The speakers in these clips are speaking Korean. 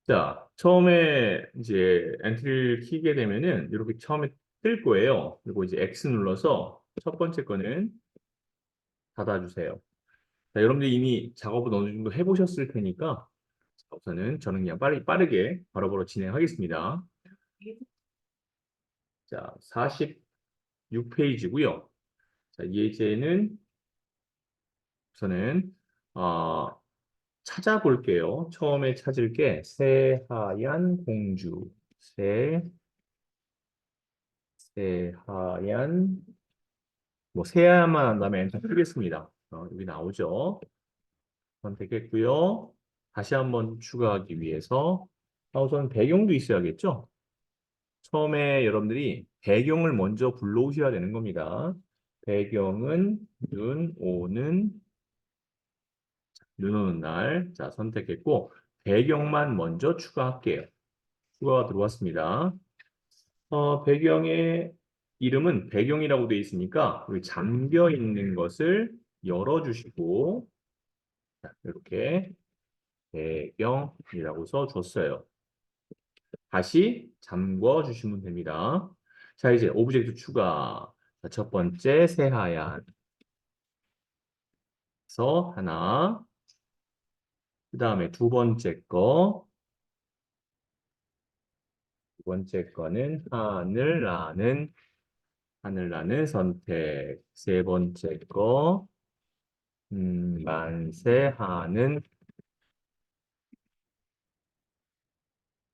자, 처음에 이제 엔트리를 키게 되면은 이렇게 처음에 뜰 거예요. 그리고 이제 X 눌러서 첫 번째 거는 닫아주세요. 자, 여러분들 이미 작업을 어느 정도 해보셨을 테니까 우선은 저는 그냥 빠르게 바로바로 진행하겠습니다. 자, 46페이지고요. 자, 예제는 우선은 어, 찾아볼게요. 처음에 찾을 게 새하얀 공주, 새하얀 새야만 한 다음에 엔터 쓰겠습니다. 여기 나오죠. 선택했고요. 다시 한번 추가하기 위해서 우선 배경도 있어야겠죠. 처음에 여러분들이 배경을 먼저 불러오셔야 되는 겁니다. 배경은 눈 오는 날. 자, 선택했고 배경만 먼저 추가할게요. 추가가 들어왔습니다. 배경의 이름은 배경이라고 되어 있으니까 여기 잠겨 있는 것을 열어주시고 자, 이렇게 배경이라고 써줬어요. 다시 잠궈 주시면 됩니다. 자, 이제 오브젝트 추가. 자, 첫 번째 새하얀 서 하나. 그 다음에 두 번째 거는 하늘 나는 선택. 세 번째 거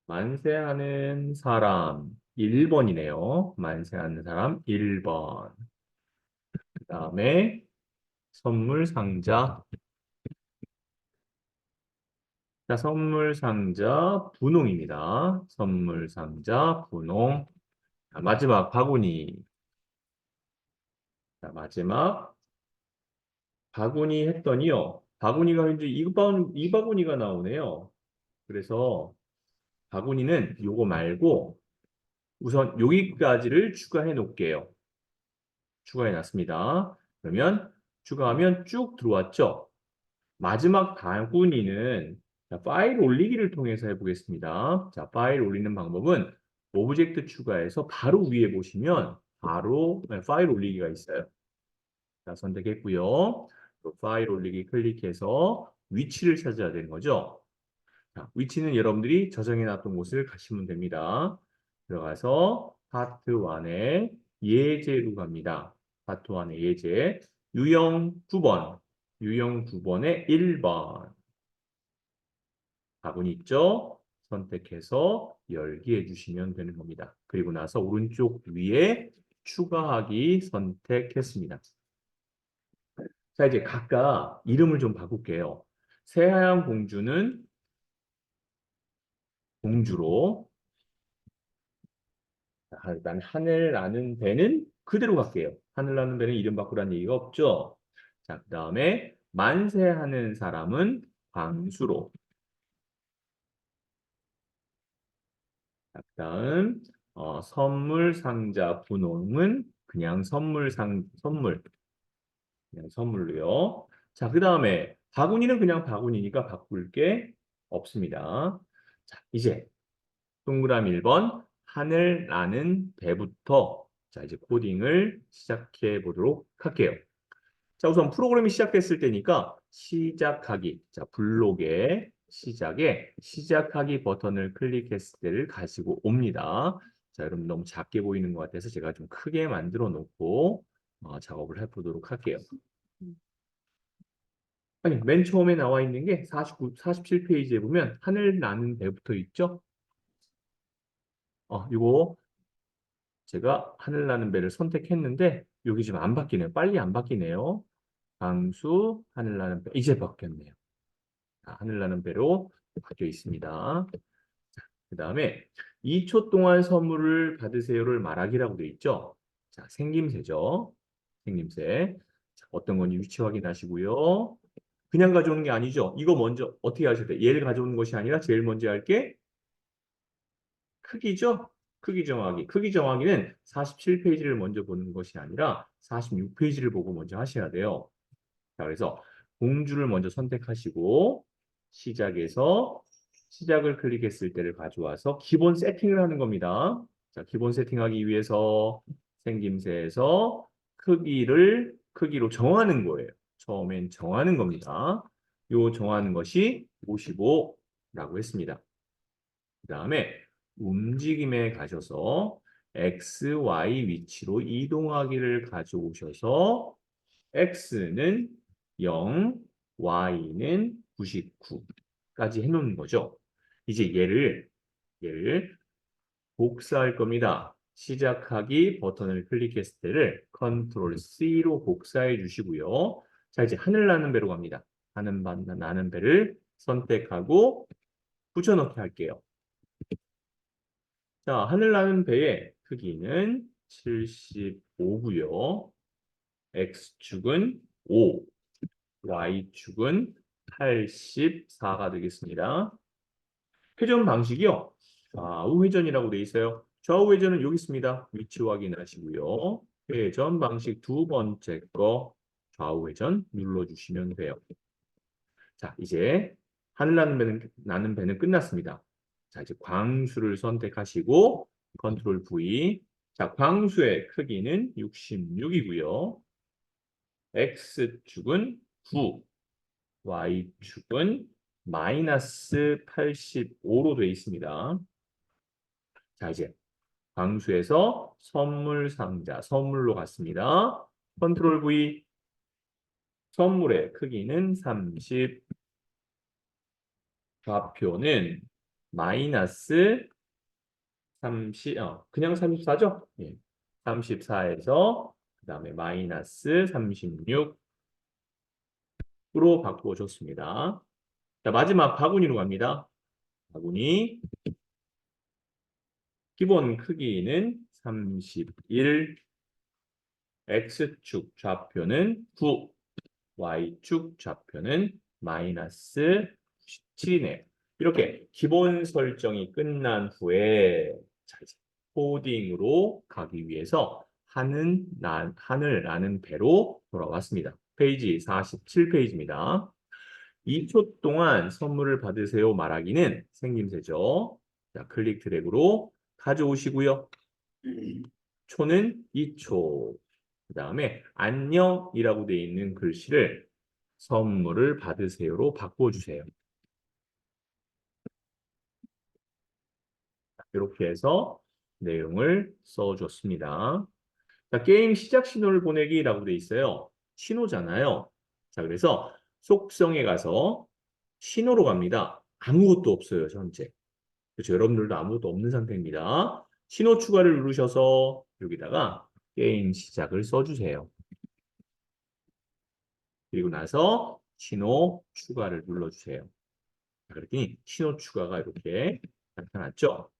만세하는 사람 1번이네요. 만세하는 사람 1번. 그 다음에 선물 상자. 자, 선물 상자 분홍입니다. 선물 상자 분홍. 자, 마지막 바구니. 자, 마지막 바구니 했더니요. 바구니가 이제 이 바구니가 나오네요. 그래서 바구니는 요거 말고 우선 여기까지를 추가해 놓을게요. 추가해 놨습니다. 그러면 추가하면 쭉 들어왔죠. 마지막 바구니는 자, 파일 올리기를 통해서 해보겠습니다. 자, 파일 올리는 방법은 오브젝트 추가해서 바로 위에 보시면 바로 파일 올리기가 있어요. 자, 선택했고요. 또 파일 올리기 클릭해서 위치를 찾아야 되는 거죠. 자, 위치는 여러분들이 저장해 놨던 곳을 가시면 됩니다. 들어가서 파트 1에 예제로 갑니다. 파트 1의 예제. 유형 9번. 유형 9번에 1번. 바구니 있죠? 선택해서 열기 해주시면 되는 겁니다. 그리고 나서 오른쪽 위에 추가하기 선택했습니다. 자, 이제 각각 이름을 좀 바꿀게요. 새하얀 공주는 공주로, 일단 하늘 나는 배는 그대로 갈게요. 하늘 나는 배는 이름 바꾸라는 얘기가 없죠. 자, 그 다음에 만세하는 사람은 광수로. 자, 그 다음 선물 상자 분홍은 그냥 선물로요. 자, 그 다음에 바구니는 그냥 바구니니까 바꿀 게 없습니다. 자, 이제 동그라미 1번 하늘 나는 배부터 자, 이제 코딩을 시작해 보도록 할게요. 자, 우선 프로그램이 시작됐을 때니까 시작하기. 자, 블록의 시작하기 버튼을 클릭했을 때를 가지고 옵니다. 자, 여러분 너무 작게 보이는 것 같아서 제가 좀 크게 만들어 놓고 작업을 해보도록 할게요. 아니, 맨 처음에 나와 있는 게 47페이지에 보면 하늘 나는 배부터 있죠? 이거 제가 하늘 나는 배를 선택했는데 여기 지금 안 바뀌네요. 빨리 안 바뀌네요. 강수 하늘 나는 배 이제 바뀌었네요. 하늘 나는 배로 바뀌어 있습니다. 그 다음에 2초 동안 선물을 받으세요를 말하기라고 되어 있죠. 자, 생김새죠. 생김새. 자, 어떤 건지 위치 확인하시고요. 그냥 가져오는 게 아니죠. 이거 먼저 어떻게 하셔야 돼? 얘를 가져오는 것이 아니라 제일 먼저 할 게 크기죠. 크기 정하기. 크기 정하기는 47페이지를 먼저 보는 것이 아니라 46페이지를 보고 먼저 하셔야 돼요. 자, 그래서 공주를 먼저 선택하시고 시작해서 시작을 클릭했을 때를 가져와서 기본 세팅을 하는 겁니다. 자, 기본 세팅하기 위해서 생김새에서 크기로 정하는 거예요. 처음엔 정하는 겁니다. 요 정하는 것이 55라고 했습니다. 그 다음에 움직임에 가셔서 X, Y 위치로 이동하기를 가져오셔서 X는 0, Y는 99까지 해놓는 거죠. 이제 얘를 복사할 겁니다. 시작하기 버튼을 클릭했을 때를 컨트롤 C로 복사해 주시고요. 자, 이제 하늘 나는 배로 갑니다. 나는 배를 선택하고 붙여넣기 할게요. 자, 하늘 나는 배의 크기는 75고요. X축은 5, Y축은 84가 되겠습니다. 회전 방식이요. 좌우 회전이라고 되어 있어요. 좌우 회전은 여기 있습니다. 위치 확인하시고요. 회전 방식 두 번째 거 좌우 회전 눌러주시면 돼요. 자, 이제 하늘 나는 배는 끝났습니다. 자, 이제 광수를 선택하시고 컨트롤 V. 자, 광수의 크기는 66이고요. X축은 9, Y축은 마이너스 85로 되어 있습니다. 자, 이제 광수에서 선물 상자, 선물로 갔습니다. 컨트롤 V. 선물의 크기는 30, 좌표는 마이너스 30, 그냥 34죠? 예. 34에서 그 다음에 마이너스 36으로 바꾸어줬습니다. 자, 마지막 바구니로 갑니다. 바구니 기본 크기는 31, X축 좌표는 9, Y축 좌표는 마이너스 17이네요. 이렇게 기본 설정이 끝난 후에 자, 이제 코딩으로 가기 위해서 하늘 나는 배로 돌아왔습니다. 페이지 47페이지입니다. 2초 동안 선물을 받으세요 말하기는 생김새죠. 자, 클릭 드래그로 가져오시고요. 초는 2초. 그 다음에 안녕이라고 되어 있는 글씨를 선물을 받으세요로 바꿔주세요. 이렇게 해서 내용을 써줬습니다. 자, 게임 시작 신호를 보내기라고 되어 있어요. 신호잖아요. 자, 그래서 속성에 가서 신호로 갑니다. 아무것도 없어요, 현재. 그렇죠. 여러분들도 아무것도 없는 상태입니다. 신호 추가를 누르셔서 여기다가 게임 시작을 써주세요. 그리고 나서 신호 추가를 눌러주세요. 그랬더니 신호 추가가 이렇게 나타났죠.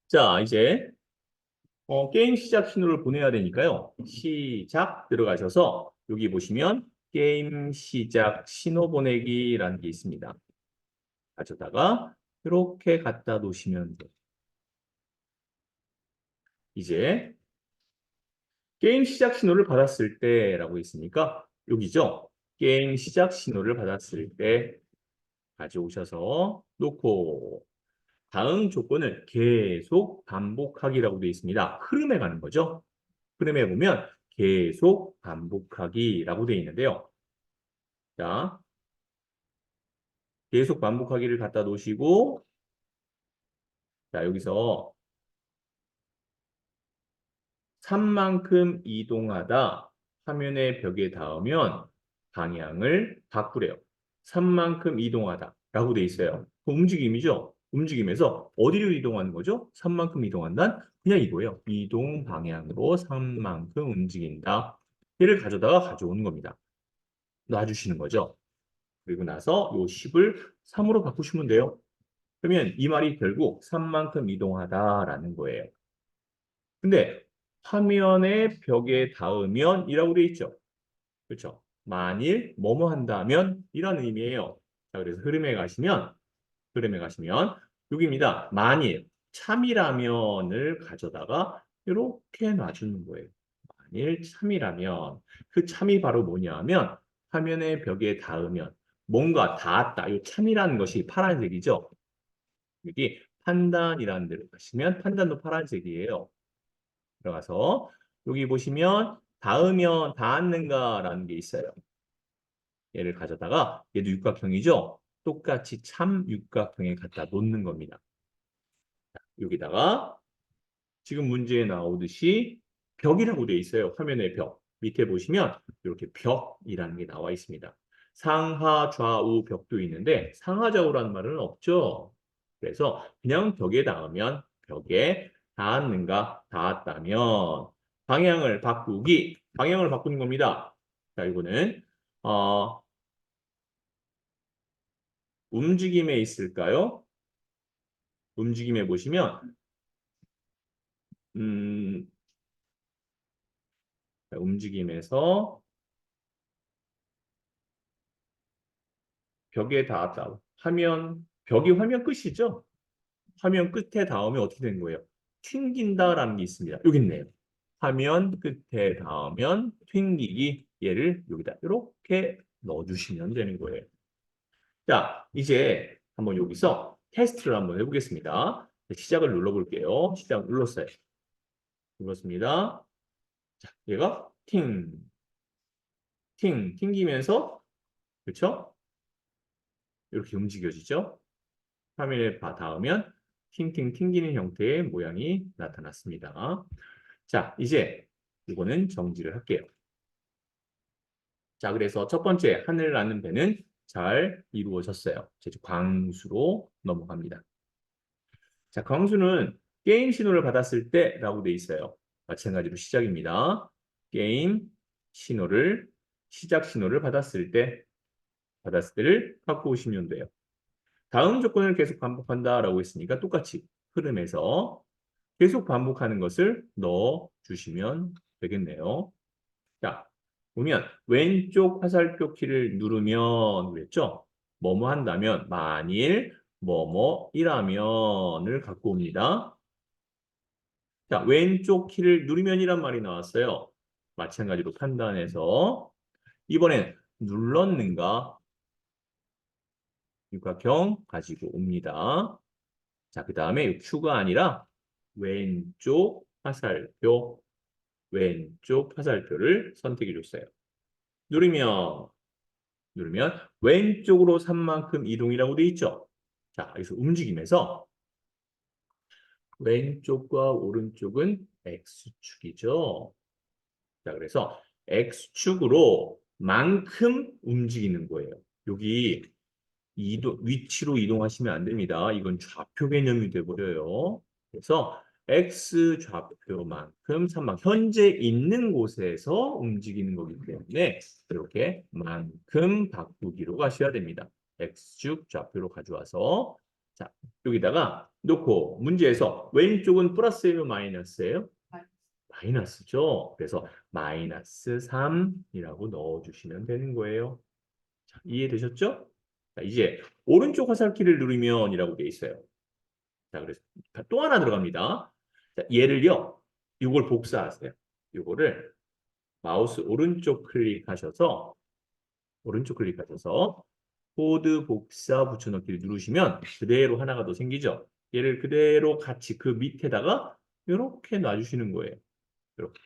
자, 이제 게임 시작 신호를 보내야 되니까요. 시작 들어가셔서 여기 보시면 게임 시작 신호 보내기라는 게 있습니다. 가져다가 이렇게 갖다 놓으시면 돼요. 이제 게임 시작 신호를 받았을 때라고 있으니까 여기죠. 게임 시작 신호를 받았을 때 가져오셔서 놓고 다음 조건은 계속 반복하기라고 되어 있습니다. 흐름에 가는 거죠. 흐름에 보면 계속 반복하기라고 되어 있는데요. 자, 계속 반복하기를 갖다 놓으시고 자, 여기서 3만큼 이동하다 화면의 벽에 닿으면 방향을 바꾸래요. 3만큼 이동하다 라고 돼 있어요. 그 움직임이죠. 움직임에서 어디로 이동하는 거죠? 3만큼 이동한다? 그냥 이거예요. 이동 방향으로 3만큼 움직인다. 얘를 가져다가 가져오는 겁니다. 놔주시는 거죠. 그리고 나서 요 10을 3으로 바꾸시면 돼요. 그러면 이 말이 결국 3만큼 이동하다라는 거예요. 근데 화면의 벽에 닿으면 이라고 되어 있죠. 그렇죠? 만일 뭐뭐 한다면 이런 의미예요. 자, 그래서 흐름에 가시면 여기입니다. 만일 참이라면을 가져다가 이렇게 놔주는 거예요. 만일 참이라면 그 참이 바로 뭐냐 하면 화면의 벽에 닿으면 뭔가 닿았다. 이 참이라는 것이 파란색이죠. 여기 판단이라는 데로 가시면 판단도 파란색이에요. 들어가서 여기 보시면 닿으면 닿았는가라는 게 있어요. 얘를 가져다가 얘도 육각형이죠. 똑같이 참 육각형에 갖다 놓는 겁니다. 여기다가 지금 문제에 나오듯이 벽이라고 되어 있어요. 화면에 벽. 밑에 보시면 이렇게 벽이라는 게 나와 있습니다. 상하, 좌우 벽도 있는데 상하좌우라는 말은 없죠. 그래서 그냥 벽에 닿으면 벽에 닿았는가, 닿았다면 방향을 바꾸는 겁니다. 자, 이거는 움직임에 있을까요? 움직임에 보시면 음, 움직임에서 벽에 닿았다. 벽이 화면 끝이죠? 화면 끝에 닿으면 어떻게 되는 거예요? 튕긴다라는 게 있습니다. 여기 있네요. 화면 끝에 닿으면 튕기기 얘를 여기다 이렇게 넣어주시면 되는 거예요. 자, 이제 한번 여기서 테스트를 한번 해보겠습니다. 시작을 눌러볼게요. 시작 눌렀어요. 눌렀습니다. 자, 얘가 튕기면서 그렇죠? 이렇게 움직여지죠? 화면에 닿으면 팅팅 튕기는 형태의 모양이 나타났습니다. 자, 이제 이거는 정지를 할게요. 자, 그래서 첫 번째 하늘 나는 배는 잘 이루어졌어요. 이제 광수로 넘어갑니다. 자, 광수는 게임 신호를 받았을 때라고 돼 있어요. 마찬가지로 시작입니다. 게임 신호를 시작 신호를 받았을 때를 갖고 오시면 돼요. 다음 조건을 계속 반복한다라고 했으니까 똑같이 흐름에서 계속 반복하는 것을 넣어 주시면 되겠네요. 자, 보면 왼쪽 화살표 키를 누르면 그랬죠? 뭐뭐 한다면 만일 뭐뭐이라면을 갖고 옵니다. 자, 왼쪽 키를 누르면이란 말이 나왔어요. 마찬가지로 판단해서 이번엔 눌렀는가 육각형 가지고 옵니다. 자, 그 다음에 Q가 아니라 왼쪽 화살표, 왼쪽 화살표를 선택해 줬어요. 누르면 왼쪽으로 산 만큼 이동이라고 되어 있죠. 자, 여기서 움직임에서 왼쪽과 오른쪽은 X축이죠. 자, 그래서 X축으로 만큼 움직이는 거예요. 여기 위치로 이동하시면 안 됩니다. 이건 좌표 개념이 돼버려요. 그래서 X 좌표만큼 현재 있는 곳에서 움직이는 거기 때문에 이렇게 만큼 바꾸기로 가셔야 됩니다. X축 좌표로 가져와서 자 여기다가 놓고 문제에서 왼쪽은 플러스예요, 마이너스예요? 마이너스죠. 그래서 마이너스 3이라고 넣어주시면 되는 거예요. 자, 이해되셨죠? 자, 이제 오른쪽 화살키를 누르면이라고 되어 있어요. 자, 그래서 또 하나 들어갑니다. 자, 얘를요. 이걸 복사하세요. 이거를 마우스 오른쪽 클릭하셔서 코드 복사 붙여넣기를 누르시면 그대로 하나가 더 생기죠. 얘를 그대로 같이 그 밑에다가 이렇게 놔주시는 거예요. 이렇게.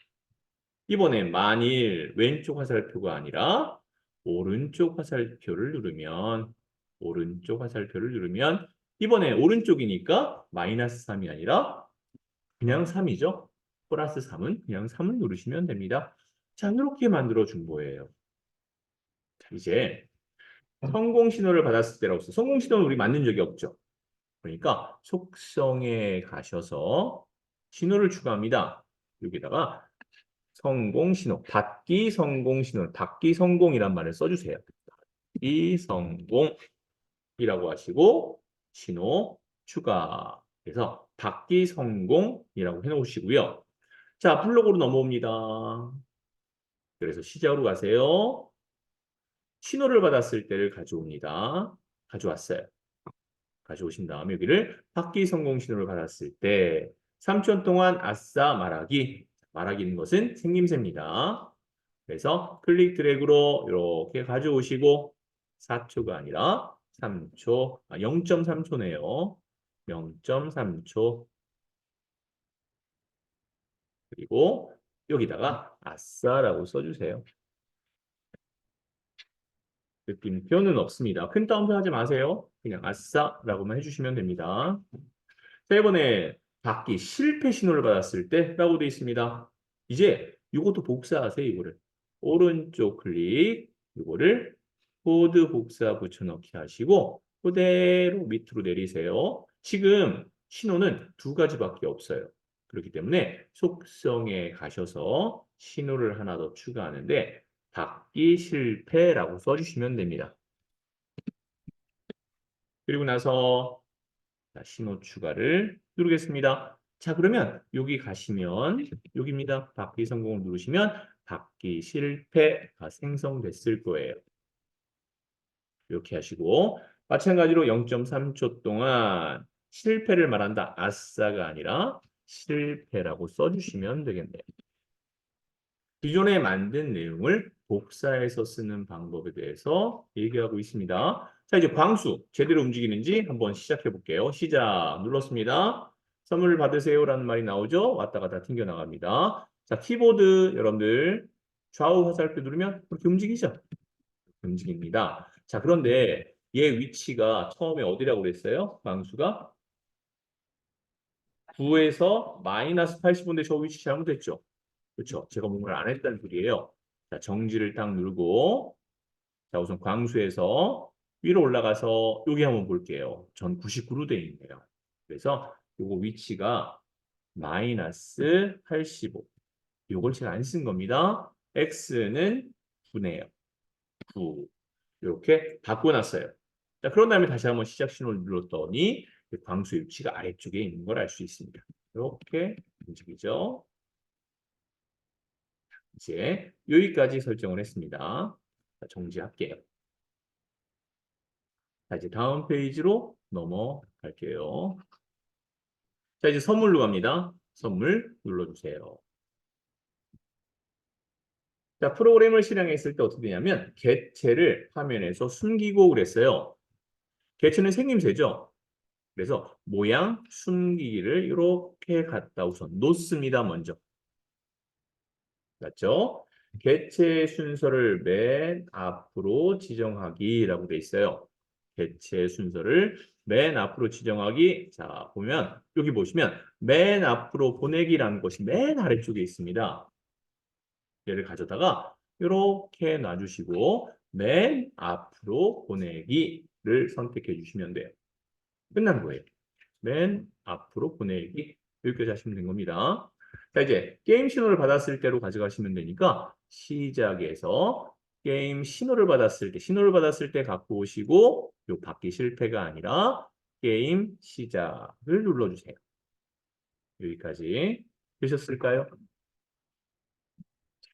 이번엔 만일 왼쪽 화살표가 아니라 오른쪽 화살표를 누르면 이번에 오른쪽이니까 마이너스 3이 아니라 그냥 3이죠. 플러스 3은 그냥 3을 누르시면 됩니다. 자, 이렇게 만들어 준 거예요. 자, 이제 성공 신호를 받았을 때라고 했어요. 성공 신호는 우리 만든 적이 없죠. 그러니까 속성에 가셔서 신호를 추가합니다. 여기다가 성공 신호, 받기 성공 신호, 받기 성공이란 말을 써주세요. 받기 성공이라고 하시고 신호 추가. 그래서 받기 성공이라고 해놓으시고요. 자, 블록으로 넘어옵니다. 그래서 시작으로 가세요. 신호를 받았을 때를 가져옵니다. 가져왔어요. 가져오신 다음에 여기를 받기 성공 신호를 받았을 때 3초 동안 아싸 말하기. 말하기는 것은 생김새입니다. 그래서 클릭 드래그로 이렇게 가져오시고 4초가 아니라 3초, 0.3초네요. 0.3초. 그리고 여기다가 아싸라고 써주세요. 느낌표는 없습니다. 큰 따옴표 하지 마세요. 그냥 아싸라고만 해주시면 됩니다. 자, 이번에 받기 실패 신호를 받았을 때라고 되어 있습니다. 이제 이것도 복사하세요. 이거를. 오른쪽 클릭, 이거를 코드 복사 붙여넣기 하시고 그대로 밑으로 내리세요. 지금 신호는 두 가지밖에 없어요. 그렇기 때문에 속성에 가셔서 신호를 하나 더 추가하는데 받기 실패라고 써주시면 됩니다. 그리고 나서 자, 신호 추가를 누르겠습니다. 자, 그러면 여기 가시면 여기입니다. 받기 성공을 누르시면 받기 실패가 생성됐을 거예요. 이렇게 하시고 마찬가지로 0.3초 동안 실패를 말한다. 아싸가 아니라 실패라고 써주시면 되겠네요. 기존에 만든 내용을 복사해서 쓰는 방법에 대해서 얘기하고 있습니다. 자, 이제 광수 제대로 움직이는지 한번 시작해 볼게요. 시작 눌렀습니다. 선물을 받으세요라는 말이 나오죠. 왔다 갔다 튕겨 나갑니다. 자, 키보드 여러분들 좌우 화살표 누르면 그렇게 움직이죠. 움직입니다. 자, 그런데 얘 위치가 처음에 어디라고 그랬어요? 광수가 9에서 마이너스 80인데 저 위치 잘못했죠. 그렇죠. 제가 뭔가를 안 했다는 소리예요. 자, 정지를 딱 누르고 자, 우선 광수에서 위로 올라가서 여기 한번 볼게요. 전 99로 돼 있네요. 그래서 요거 위치가 마이너스 85. 요걸 제가 안 쓴 겁니다. x는 9네요. 9. 이렇게 바꿔놨어요. 자, 그런 다음에 다시 한번 시작 신호를 눌렀더니 광수 위치가 아래쪽에 있는 걸 알 수 있습니다. 이렇게 움직이죠. 이제 여기까지 설정을 했습니다. 자, 정지할게요. 자, 이제 다음 페이지로 넘어갈게요. 자, 이제 선물로 갑니다. 선물 눌러주세요. 자, 프로그램을 실행했을 때 어떻게 되냐면 개체를 화면에서 숨기고 그랬어요. 개체는 생김새죠. 그래서 모양 숨기기를 이렇게 갖다 우선 놓습니다. 먼저. 맞죠? 개체 순서를 맨 앞으로 지정하기라고 돼 있어요. 개체 순서를 맨 앞으로 지정하기. 자, 보면 여기 보시면 맨 앞으로 보내기라는 것이 맨 아래쪽에 있습니다. 얘를 가져다가 이렇게 놔주시고 맨 앞으로 보내기를 선택해 주시면 돼요. 끝난 거예요. 맨 앞으로 보내기. 여기까지 하시면 된 겁니다. 자, 이제 게임 신호를 받았을 때로 가져가시면 되니까 시작에서 게임 신호를 받았을 때 갖고 오시고 요 받기 실패가 아니라 게임 시작을 눌러주세요. 여기까지 되셨을까요?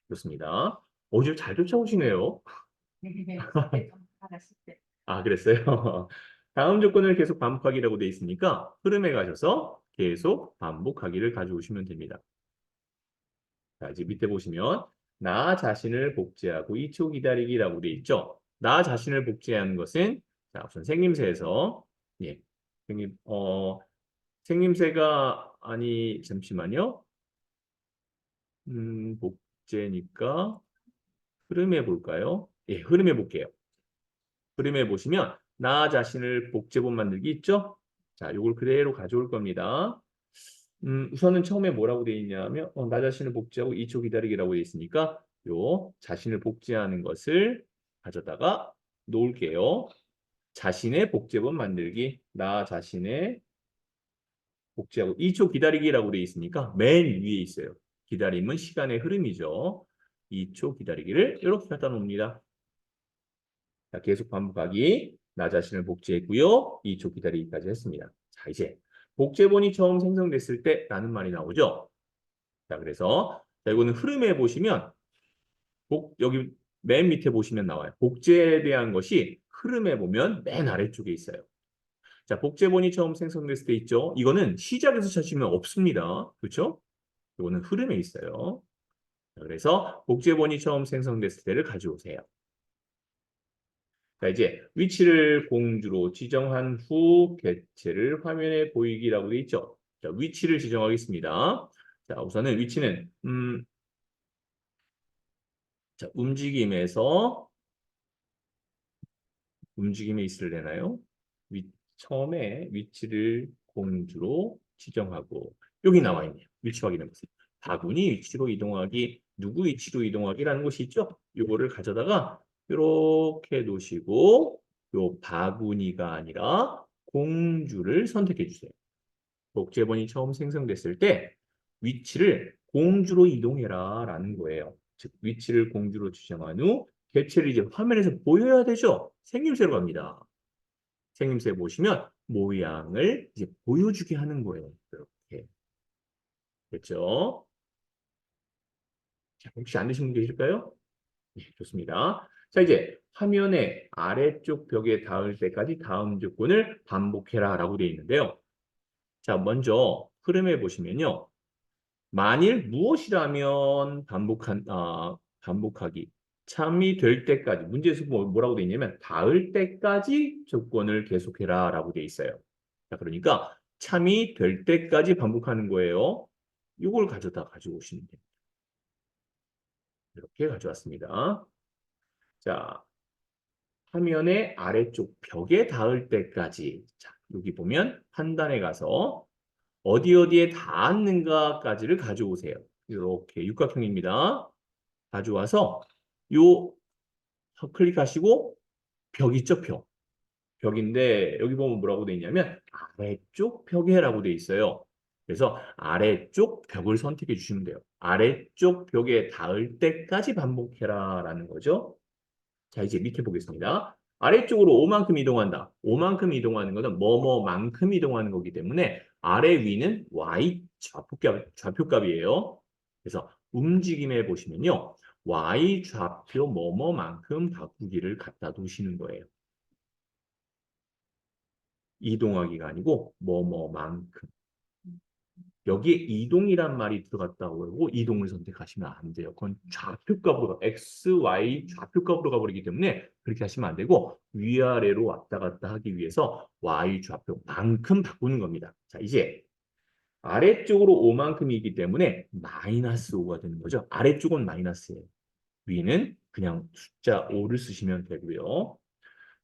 좋습니다. 지금 잘 쫓아오시네요. 아, 그랬어요? 다음 조건을 계속 반복하기라고 돼 있으니까 흐름에 가셔서 계속 반복하기를 가져오시면 됩니다. 자, 이제 밑에 보시면 나 자신을 복제하고 2초 기다리기라고 돼 있죠. 나 자신을 복제하는 것은 자, 우선 생김새에서 예. 생김새가 아니 잠시만요. 복제니까 흐름에 볼까요? 예, 흐름에 볼게요. 흐름에 보시면 나 자신을 복제본 만들기 있죠? 자, 요걸 그대로 가져올 겁니다. 우선은 처음에 뭐라고 되어 있냐면 나 자신을 복제하고 2초 기다리기라고 되어 있으니까 요 자신을 복제하는 것을 가져다가 놓을게요. 자신의 복제본 만들기. 나 자신의 복제하고 2초 기다리기라고 되어 있으니까 맨 위에 있어요. 기다림은 시간의 흐름이죠. 2초 기다리기를 이렇게 갖다 놓습니다. 자, 계속 반복하기. 나 자신을 복제했고요. 2초 기다리기까지 했습니다. 자, 이제 복제본이 처음 생성됐을 때 라는 말이 나오죠. 자, 그래서 자, 이거는 흐름에 보시면 여기 맨 밑에 보시면 나와요. 복제에 대한 것이 흐름에 보면 맨 아래쪽에 있어요. 자, 복제본이 처음 생성됐을 때 있죠. 이거는 시작에서 찾으면 없습니다. 그렇죠? 이거는 흐름에 있어요. 자, 그래서 복제본이 처음 생성됐을 때를 가져오세요. 자, 이제 위치를 공주로 지정한 후 객체를 화면에 보이기라고 되어 있죠. 자, 위치를 지정하겠습니다. 자, 우선은 위치는 자, 움직임에 있으려나요? 처음에 위치를 공주로 지정하고 여기 나와 있네요. 위치 확인해 보세요. 바구니 위치로 이동하기, 누구 위치로 이동하기라는 것이 있죠. 이거를 가져다가 이렇게 놓으시고 요 바구니가 아니라 공주를 선택해 주세요. 복제본이 처음 생성됐을 때 위치를 공주로 이동해라 라는 거예요. 즉 위치를 공주로 지정한 후 개체를 이제 화면에서 보여야 되죠. 생김새로 갑니다. 생김새 보시면 모양을 이제 보여주게 하는 거예요. 이렇게. 됐죠? 자, 혹시 안 되신 분 계실까요? 네, 좋습니다. 자, 이제 화면의 아래쪽 벽에 닿을 때까지 다음 조건을 반복해라 라고 되어 있는데요. 자, 먼저 흐름에 보시면요. 만일 무엇이라면 반복하기. 참이 될 때까지, 문제에서 뭐라고 되어 있냐면, 닿을 때까지 조건을 계속해라 라고 되어 있어요. 자, 그러니까 참이 될 때까지 반복하는 거예요. 이걸 가지고 오시면 됩니다. 이렇게 가져왔습니다. 자, 화면의 아래쪽 벽에 닿을 때까지. 자, 여기 보면 판단에 가서 어디에 닿았는가까지를 가져오세요. 이렇게 육각형입니다. 가져와서 요 클릭하시고 벽 있죠, 벽. 벽인데 여기 보면 뭐라고 돼 있냐면 아래쪽 벽에라고 돼 있어요. 그래서 아래쪽 벽을 선택해 주시면 돼요. 아래쪽 벽에 닿을 때까지 반복해라 라는 거죠. 자, 이제 밑에 보겠습니다. 아래쪽으로 5만큼 이동한다. 5만큼 이동하는 것은 뭐뭐만큼 이동하는 거기 때문에 아래 위는 y 좌표값이에요. 그래서 움직임에 보시면요. y 좌표 뭐뭐만큼 바꾸기를 갖다 두시는 거예요. 이동하기가 아니고 뭐뭐만큼. 여기에 이동이란 말이 들어갔다고 하고 이동을 선택하시면 안 돼요. 그건 좌표값으로 x, y 좌표값으로 가버리기 때문에 그렇게 하시면 안 되고 위아래로 왔다 갔다 하기 위해서 y 좌표만큼 바꾸는 겁니다. 자, 이제 아래쪽으로 5만큼이기 때문에 마이너스 5가 되는 거죠. 아래쪽은 마이너스예요. 위는 그냥 숫자 5를 쓰시면 되고요.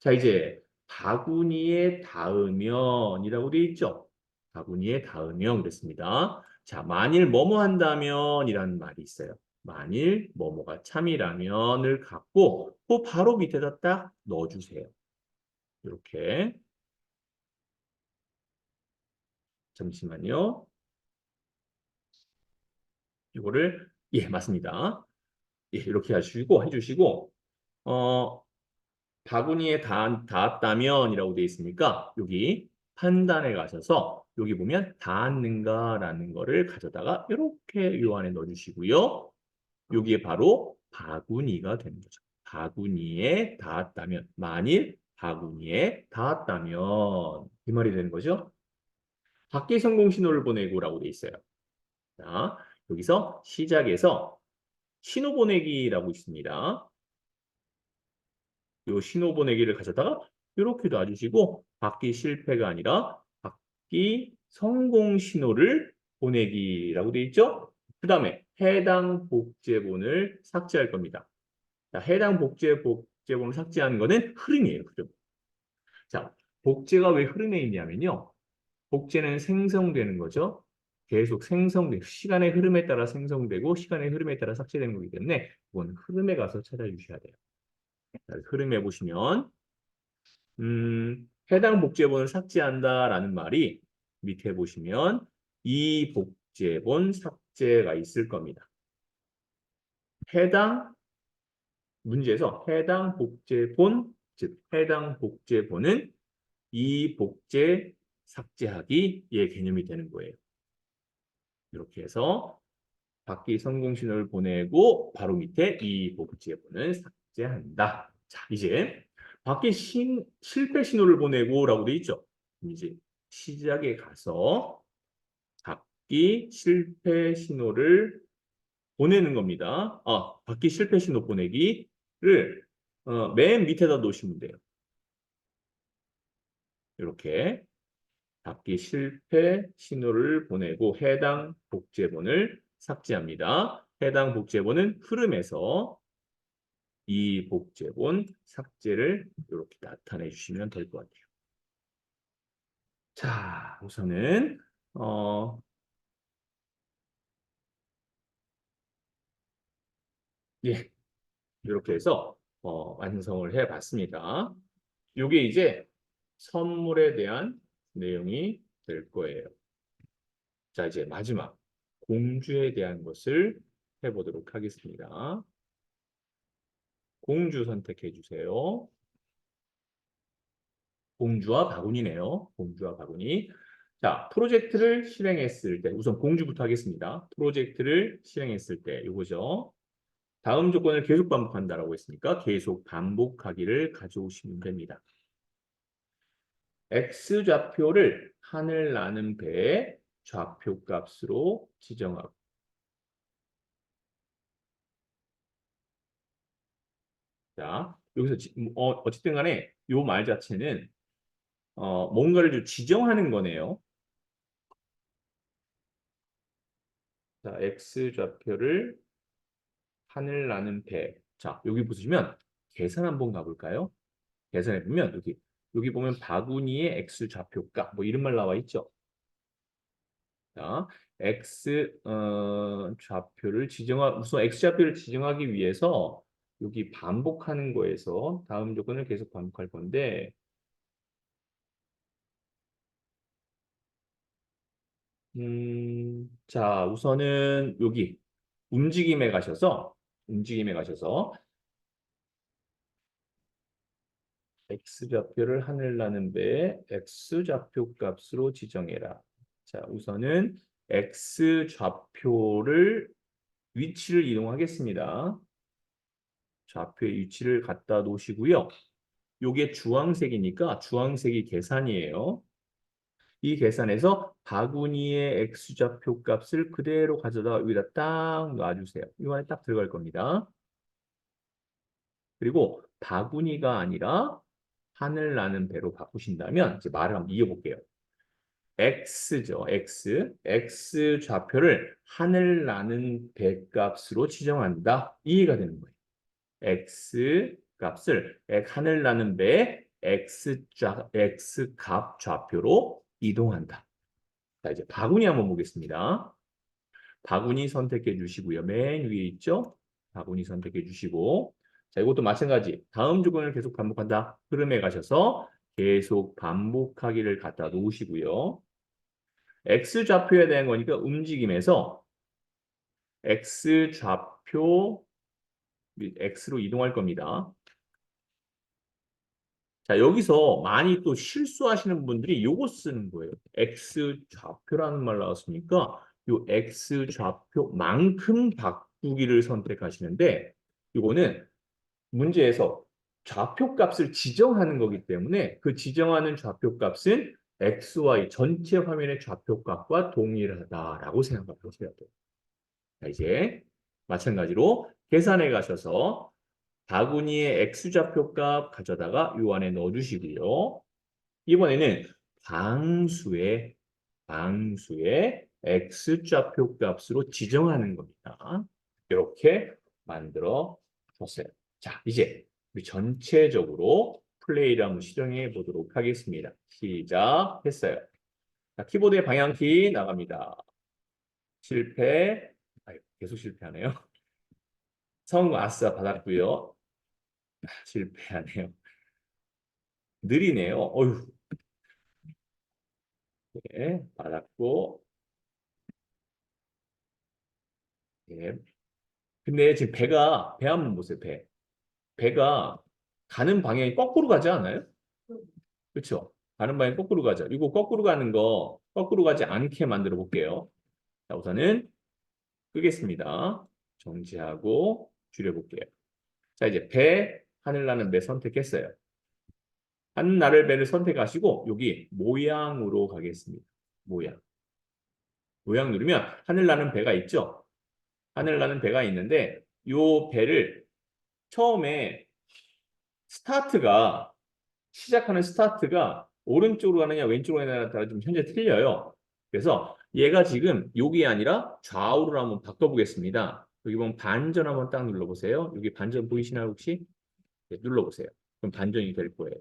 자, 이제 바구니에 닿으면이라고 되어 있죠. 바구니에 닿으면 그랬습니다. 자, 만일 뭐뭐 한다면 이라는 말이 있어요. 만일 뭐뭐가 참이라면을 갖고 그 바로 밑에다 딱 넣어주세요. 이렇게. 잠시만요. 이거를 예, 맞습니다. 예, 이렇게 해주시고 바구니에 닿았다면이라고 되어 있으니까 여기 판단에 가셔서 여기 보면 닿았는가라는 거를 가져다가 이렇게 요 안에 넣어주시고요. 여기에 바로 바구니가 되는 거죠. 바구니에 닿았다면 만일 바구니에 닿았다면 이 말이 되는 거죠. 밖에 성공 신호를 보내고라고 되어 있어요. 자, 여기서 시작해서 신호 보내기라고 있습니다. 요 신호 보내기를 가져다가 이렇게 놔주시고 받기 실패가 아니라 받기 성공 신호를 보내기라고 되어 있죠. 그 다음에 해당 복제본을 삭제할 겁니다. 자, 해당 복제본을 삭제하는 거는 흐름이에요. 흐름. 자, 복제가 왜 흐름에 있냐면요. 복제는 생성되는 거죠. 계속 시간의 흐름에 따라 생성되고 시간의 흐름에 따라 삭제되는 거기 때문에 그건 흐름에 가서 찾아주셔야 돼요. 자, 흐름에 보시면 해당 복제본을 삭제한다라는 말이 밑에 보시면 이 복제본 삭제가 있을 겁니다. 문제에서 해당 복제본, 즉 해당 복제본은 이 복제 삭제하기의 개념이 되는 거예요. 이렇게 해서 받기 성공 신호를 보내고 바로 밑에 이 복제본을 삭제한다. 자, 이제 받기 실패 신호를 보내고라고 돼 있죠. 이제 시작에 가서 받기 실패 신호를 보내는 겁니다. 받기 실패 신호 보내기를 맨 밑에다 놓으시면 돼요. 이렇게 받기 실패 신호를 보내고 해당 복제본을 삭제합니다. 해당 복제본은 흐름에서 이 복제본 삭제를 이렇게 나타내 주시면 될 것 같아요. 자, 우선은 예, 이렇게 해서 완성을 해봤습니다. 이게 이제 선물에 대한 내용이 될 거예요. 자, 이제 마지막 공주에 대한 것을 해보도록 하겠습니다. 공주 선택해 주세요. 공주와 바구니네요. 공주와 바구니. 자, 프로젝트를 실행했을 때 우선 공주부터 하겠습니다. 프로젝트를 실행했을 때 이거죠. 다음 조건을 계속 반복한다라고 했으니까 계속 반복하기를 가져오시면 됩니다. X좌표를 하늘 나는 배의 좌표 값으로 지정하고 자, 여기서 어쨌든 간에 이 말 자체는 뭔가를 좀 지정하는 거네요. 자, X좌표를 하늘 나는 배. 자, 여기 보시면 계산 한번 가볼까요? 계산해 보면 여기 보면 바구니의 X 좌표값 뭐 이런 말 나와 있죠. 자, X 좌표를 우선 X 좌표를 지정하기 위해서 여기 반복하는 거에서 다음 조건을 계속 반복할 건데 자, 우선은 여기 움직임에 가셔서 X좌표를 하늘나는 배의 X좌표 값으로 지정해라. 자, 우선은 X좌표를 위치를 이동하겠습니다. 좌표의 위치를 갖다 놓으시고요. 요게 주황색이니까 주황색이 계산이에요. 이 계산에서 바구니의 X좌표 값을 그대로 가져다 여기다 딱 놔주세요. 이 안에 딱 들어갈 겁니다. 그리고 바구니가 아니라 하늘 나는 배로 바꾸신다면 이제 말을 한번 이어볼게요. X죠. X 좌표를 하늘 나는 배 값으로 지정한다. 이해가 되는 거예요. X 값을 하늘 나는 배 X 값 좌표로 이동한다. 자, 이제 바구니 한번 보겠습니다. 바구니 선택해 주시고요. 맨 위에 있죠? 바구니 선택해 주시고 자, 이것도 마찬가지. 다음 조건을 계속 반복한다. 흐름에 가셔서 계속 반복하기를 갖다 놓으시고요. X좌표에 대한 거니까 움직임에서 X좌표 X로 이동할 겁니다. 자, 여기서 많이 또 실수하시는 분들이 요거 쓰는 거예요. X좌표라는 말 나왔으니까 요 X좌표만큼 바꾸기를 선택하시는데 이거는 문제에서 좌표 값을 지정하는 거기 때문에 그 지정하는 좌표 값은 XY 전체 화면의 좌표 값과 동일하다라고 생각하셔야 돼요. 자, 이제 마찬가지로 계산해 가셔서 바구니의 X좌표 값 가져다가 요 안에 넣어주시고요. 이번에는 방수의 X좌표 값으로 지정하는 겁니다. 이렇게 만들어 줬어요. 자, 이제 우리 전체적으로 플레이를 한번 실행해 보도록 하겠습니다. 시작했어요. 자, 키보드의 방향키 나갑니다. 실패. 계속 실패하네요. 성공 아싸 받았고요. 실패하네요. 느리네요. 어휴. 네, 받았고. 네. 근데 지금 배 한번 보세요. 배가 가는 방향이 거꾸로 가지 않아요? 그렇죠? 가는 방향이 거꾸로 가죠. 이거 거꾸로 가는 거 거꾸로 가지 않게 만들어 볼게요. 자, 우선은 끄겠습니다. 정지하고 줄여볼게요. 자, 이제 배, 하늘나는 배 선택했어요. 하늘나를 배를 선택하시고 여기 모양으로 가겠습니다. 모양. 모양 누르면 하늘나는 배가 있죠? 하늘나는 배가 있는데 이 배를 처음에 스타트가 시작하는 스타트가 오른쪽으로 가느냐 왼쪽으로 가느냐에 따라 좀 현재 틀려요. 그래서 얘가 지금 여기 아니라 좌우로 한번 바꿔보겠습니다. 여기 보면 반전 한번 딱 눌러보세요. 여기 반전 보이시나요 혹시? 네, 눌러보세요. 그럼 반전이 될 거예요.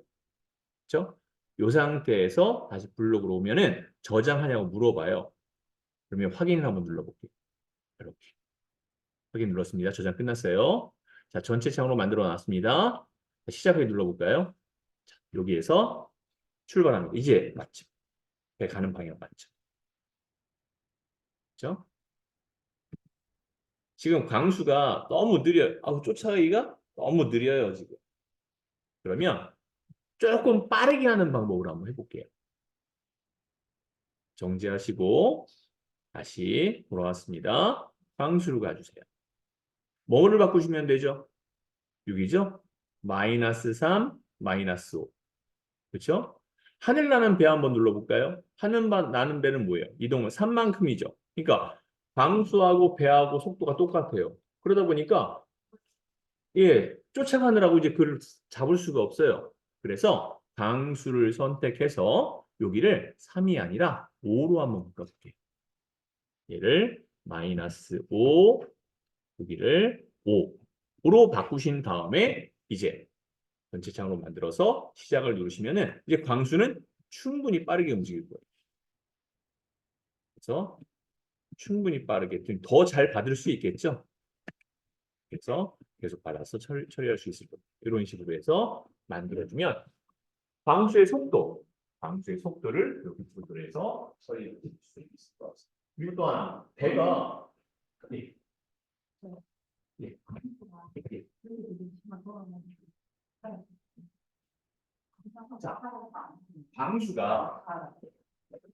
그렇죠? 이 상태에서 다시 블록으로 오면은 저장하냐고 물어봐요. 그러면 확인을 한번 눌러볼게요. 이렇게. 확인 눌렀습니다. 저장 끝났어요. 자, 전체 창으로 만들어 놨습니다. 시작하기 눌러볼까요? 자, 여기에서 출발합니다. 이제 맞죠? 배 가는 방향 맞죠? 그렇죠? 지금 광수가 너무 느려요. 쫓아가기가 너무 느려요, 지금. 그러면 조금 빠르게 하는 방법으로 한번 해볼게요. 정지하시고 다시 돌아왔습니다. 광수로 가주세요. 뭐를 바꾸시면 되죠? 6이죠? 마이너스 3, 마이너스 5. 그렇죠? 하늘 나는 배 한번 눌러볼까요? 하늘 나는 배는 뭐예요? 이동은 3만큼이죠. 그러니까 방수하고 배하고 속도가 똑같아요. 그러다 보니까 쫓아가느라고 이제 그를 잡을 수가 없어요. 그래서 방수를 선택해서 여기를 3이 아니라 5로 한번 바꿔볼게요. 얘를 마이너스 5, 여기를 5로 바꾸신 다음에 이제 전체 창으로 만들어서 시작을 누르시면은 이제 광수는 충분히 빠르게 움직일 거예요. 그래서 충분히 빠르게 더 잘 받을 수 있겠죠. 그래서 계속 받아서 처리할 수 있을 거예요. 이런 식으로 해서 만들어주면 광수의 속도를 이렇게 조절해서 처리할 수 있을 것 같습니다. 그리고 또 하나, 배가 예, 예, 예. 자, 광수가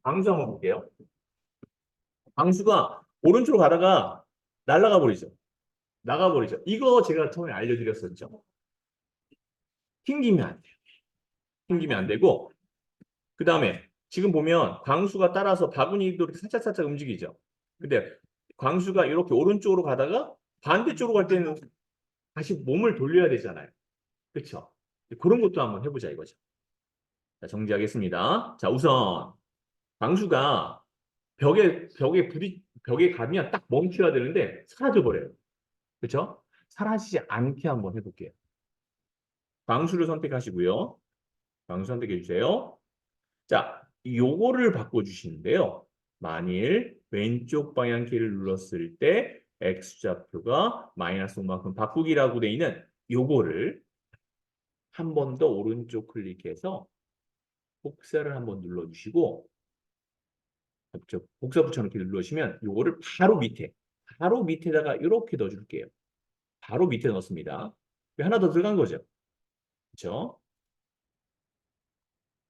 광수 한번 볼게요. 광수가 오른쪽으로 가다가 날아가 버리죠. 나가버리죠. 이거 제가 처음에 알려드렸었죠. 튕기면 안 돼요. 튕기면 안 되고 그 다음에 지금 보면 광수가 따라서 바구니도 이렇게 살짝살짝 움직이죠. 근데 광수가 이렇게 오른쪽으로 가다가 반대쪽으로 갈 때는 다시 몸을 돌려야 되잖아요. 그렇죠? 그런 것도 한번 해보자 이거죠. 자, 정지하겠습니다. 자, 우선 광수가 벽에 가면 딱 멈춰야 되는데 사라져 버려요. 그렇죠? 사라지지 않게 한번 해볼게요. 광수를 선택하시고요. 광수 선택해 주세요. 자, 요거를 바꿔주시는데요. 만일 왼쪽 방향키를 눌렀을 때 X좌표가 마이너스 5만큼 바꾸기라고 돼 있는 요거를 한 번 더 오른쪽 클릭해서 복사를 한번 눌러주시고 복사 붙여넣기 눌러주시면 요거를 바로 밑에다가 이렇게 넣어줄게요. 바로 밑에 넣습니다. 하나 더 들어간 거죠. 그렇죠?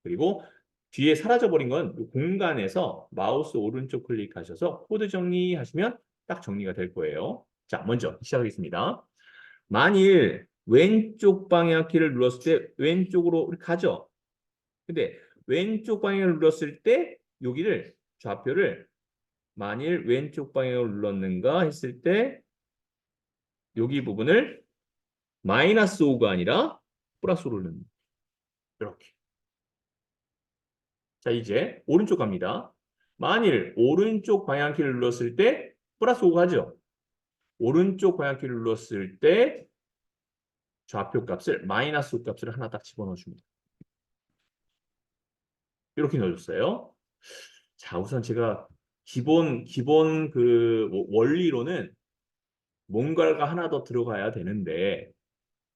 그리고 뒤에 사라져버린 건 공간에서 마우스 오른쪽 클릭하셔서 코드 정리하시면 딱 정리가 될 거예요. 자, 먼저 시작하겠습니다. 만일 왼쪽 방향키를 눌렀을 때 왼쪽으로 가죠. 근데 왼쪽 방향을 눌렀을 때 여기를 좌표를 만일 왼쪽 방향을 눌렀는가 했을 때 여기 부분을 마이너스 5가 아니라 플러스 5를 넣는 이렇게. 자, 이제 오른쪽 갑니다. 만일 오른쪽 방향키를 눌렀을 때 플러스 5가 하죠. 오른쪽 방향키를 눌렀을 때 좌표 값을 마이너스 5 값을 하나 딱 집어넣어 줍니다. 이렇게 넣어줬어요. 자, 우선 제가 기본 그 원리로는 뭔가가 하나 더 들어가야 되는데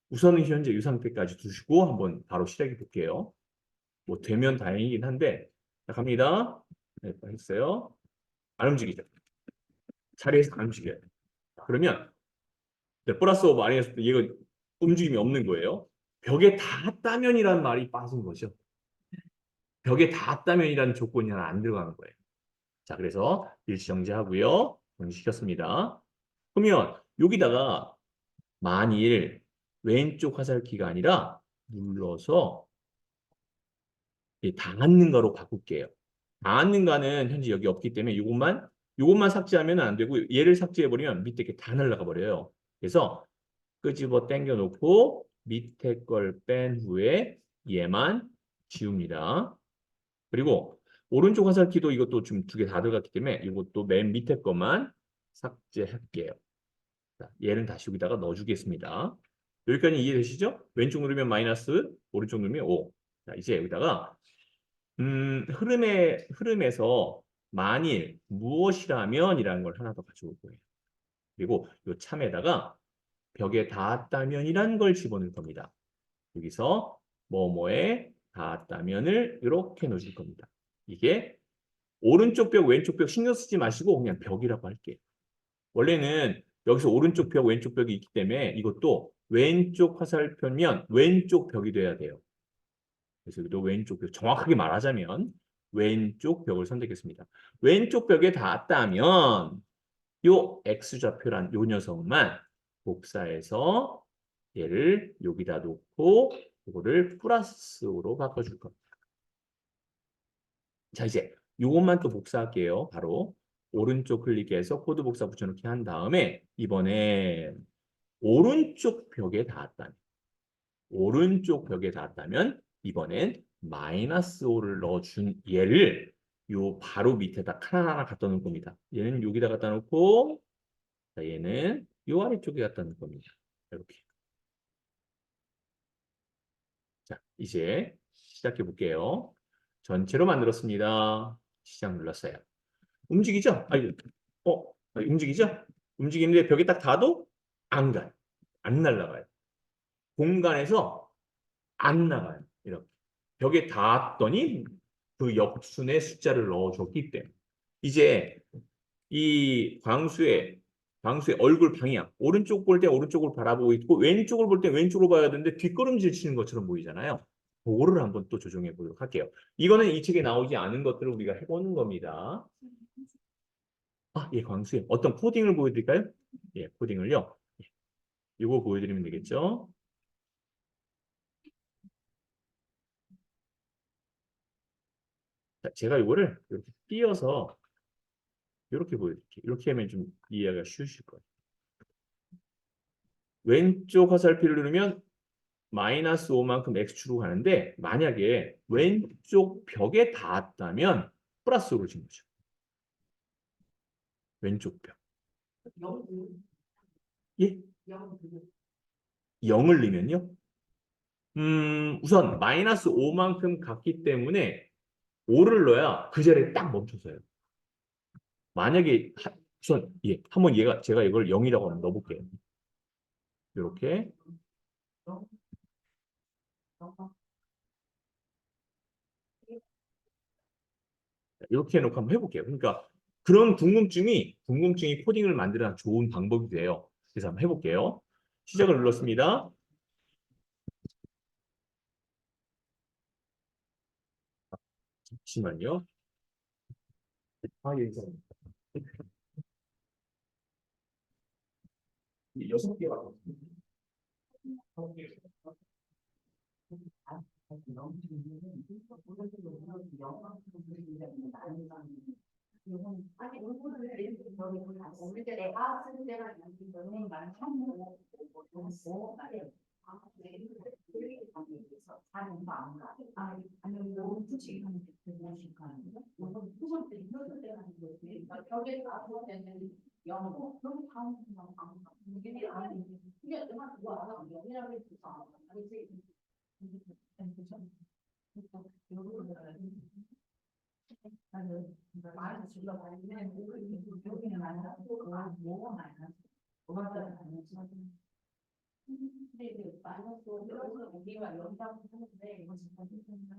우선은 현재 이 상태까지 두시고 한번 바로 시작해 볼게요. 뭐 되면 다행이긴 한데 자, 갑니다. 네, 했어요. 안 움직이죠. 자리에서 안 움직여요. 그러면 네, 플러스 오브 아니었을 때 얘가 움직임이 없는 거예요. 벽에 닿았다면이라는 말이 빠진 거죠. 벽에 닿았다면이라는 조건이 하나 안 들어가는 거예요. 자, 그래서 일시 정지하고요. 정지시켰습니다. 그러면 여기다가 만일 왼쪽 화살키가 아니라 눌러서 닿았는가로 바꿀게요. 닿았는가는 현재 여기 없기 때문에 이것만 삭제하면 안 되고 얘를 삭제해버리면 밑에 게 다 날아가 버려요. 그래서 끄집어 당겨 놓고 밑에 걸 뺀 후에 얘만 지웁니다. 그리고 오른쪽 화살키도 이것도 지금 두 개 다 들어갔기 때문에 이것도 맨 밑에 것만 삭제할게요. 자, 얘는 다시 여기다가 넣어주겠습니다. 여기까지 이해되시죠? 왼쪽 누르면 마이너스, 오른쪽 누르면 5. 자, 이제 여기다가 흐름에서 만일 무엇이라면이라는 걸 하나 더 가져올 거예요. 그리고 이 참에다가 벽에 닿았다면이라는 걸 집어넣을 겁니다. 여기서 뭐뭐에 닿았다면을 이렇게 넣어줄 겁니다. 이게 오른쪽 벽, 왼쪽 벽 신경 쓰지 마시고 그냥 벽이라고 할게요. 원래는 여기서 오른쪽 벽, 왼쪽 벽이 있기 때문에 이것도 왼쪽 화살표면 왼쪽 벽이 돼야 돼요. 그래서 여기도 왼쪽 벽, 정확하게 말하자면 왼쪽 벽을 선택했습니다. 왼쪽 벽에 닿았다면 요 X좌표란 요 녀석만 복사해서 얘를 여기다 놓고 이거를 플러스로 바꿔줄 겁니다. 자, 이제 요것만 또 복사할게요. 바로 오른쪽 클릭해서 코드 복사 붙여넣기 한 다음에 이번에 오른쪽 벽에 닿았다면 이번엔 마이너스 5를 넣어준 얘를 요 바로 밑에다 하나하나 갖다 놓을 겁니다. 얘는 여기다 갖다 놓고 자, 얘는 요 아래쪽에 갖다 놓을 겁니다. 이렇게. 자, 이제 시작해 볼게요. 전체로 만들었습니다. 시작 눌렀어요. 움직이죠? 움직이죠? 움직이는데 벽에 딱 닿아도 안 가요. 안 날아가요. 공간에서 안 나가요. 이렇게. 벽에 닿았더니 그 역순의 숫자를 넣어줬기 때문에. 이제 이 광수의 얼굴 방향, 오른쪽 볼 때 오른쪽을 바라보고 있고 왼쪽을 볼 때 왼쪽으로 봐야 되는데 뒷걸음질 치는 것처럼 보이잖아요. 그거를 한번 또 조정해 보도록 할게요. 이거는 이 책에 나오지 않은 것들을 우리가 해보는 겁니다. 예, 광수에 어떤 코딩을 보여드릴까요? 예, 코딩을요. 이거 보여드리면 되겠죠? 자, 제가 이거를 이렇게 띄어서 이렇게 보여드릴게요. 이렇게 하면 좀 이해가 쉬우실 거예요. 왼쪽 화살표를 누르면 마이너스 5만큼 X축으로 가는데 만약에 왼쪽 벽에 닿았다면 플러스 5로 진 거죠. 왼쪽 벽. 예? 0을 넣으면요? 우선 마이너스 5만큼 갔기 때문에 5를 넣어야 그 자리에 딱 멈춰서요. 만약에 우선 한번 제가 이걸 0이라고 한번 넣어볼게요. 이렇게 이렇게 해놓고 한번 해볼게요. 그러니까 그런 궁금증이 코딩을 만드는 좋은 방법이 돼요. 그래서 한번 해볼게요. 시작을 눌렀습니다. 잠시만요. 예, 여섯 개가 아니, 얼굴을 이렇게 저기 어릴 때 내가 쓸 때가 있는데 많이 참고 사는 거안 가. 아니면 너무 굳이 하는 게 무엇일까? 너무 두번 때 이럴 때 하는 거지. 벽에 가서 되는 영어 그런 다음 안 가. 이게 아니 이게 내가 그거 안 하고 영이라고 했어. 아니지. 나는 말을 줄여 말리면 여기는 많이 하고 뭐가 많이 하고 뭐가 많이 하고 근데 이제 마이너스 여기서 우리가 연장 하는데 이거 진짜 힘든다.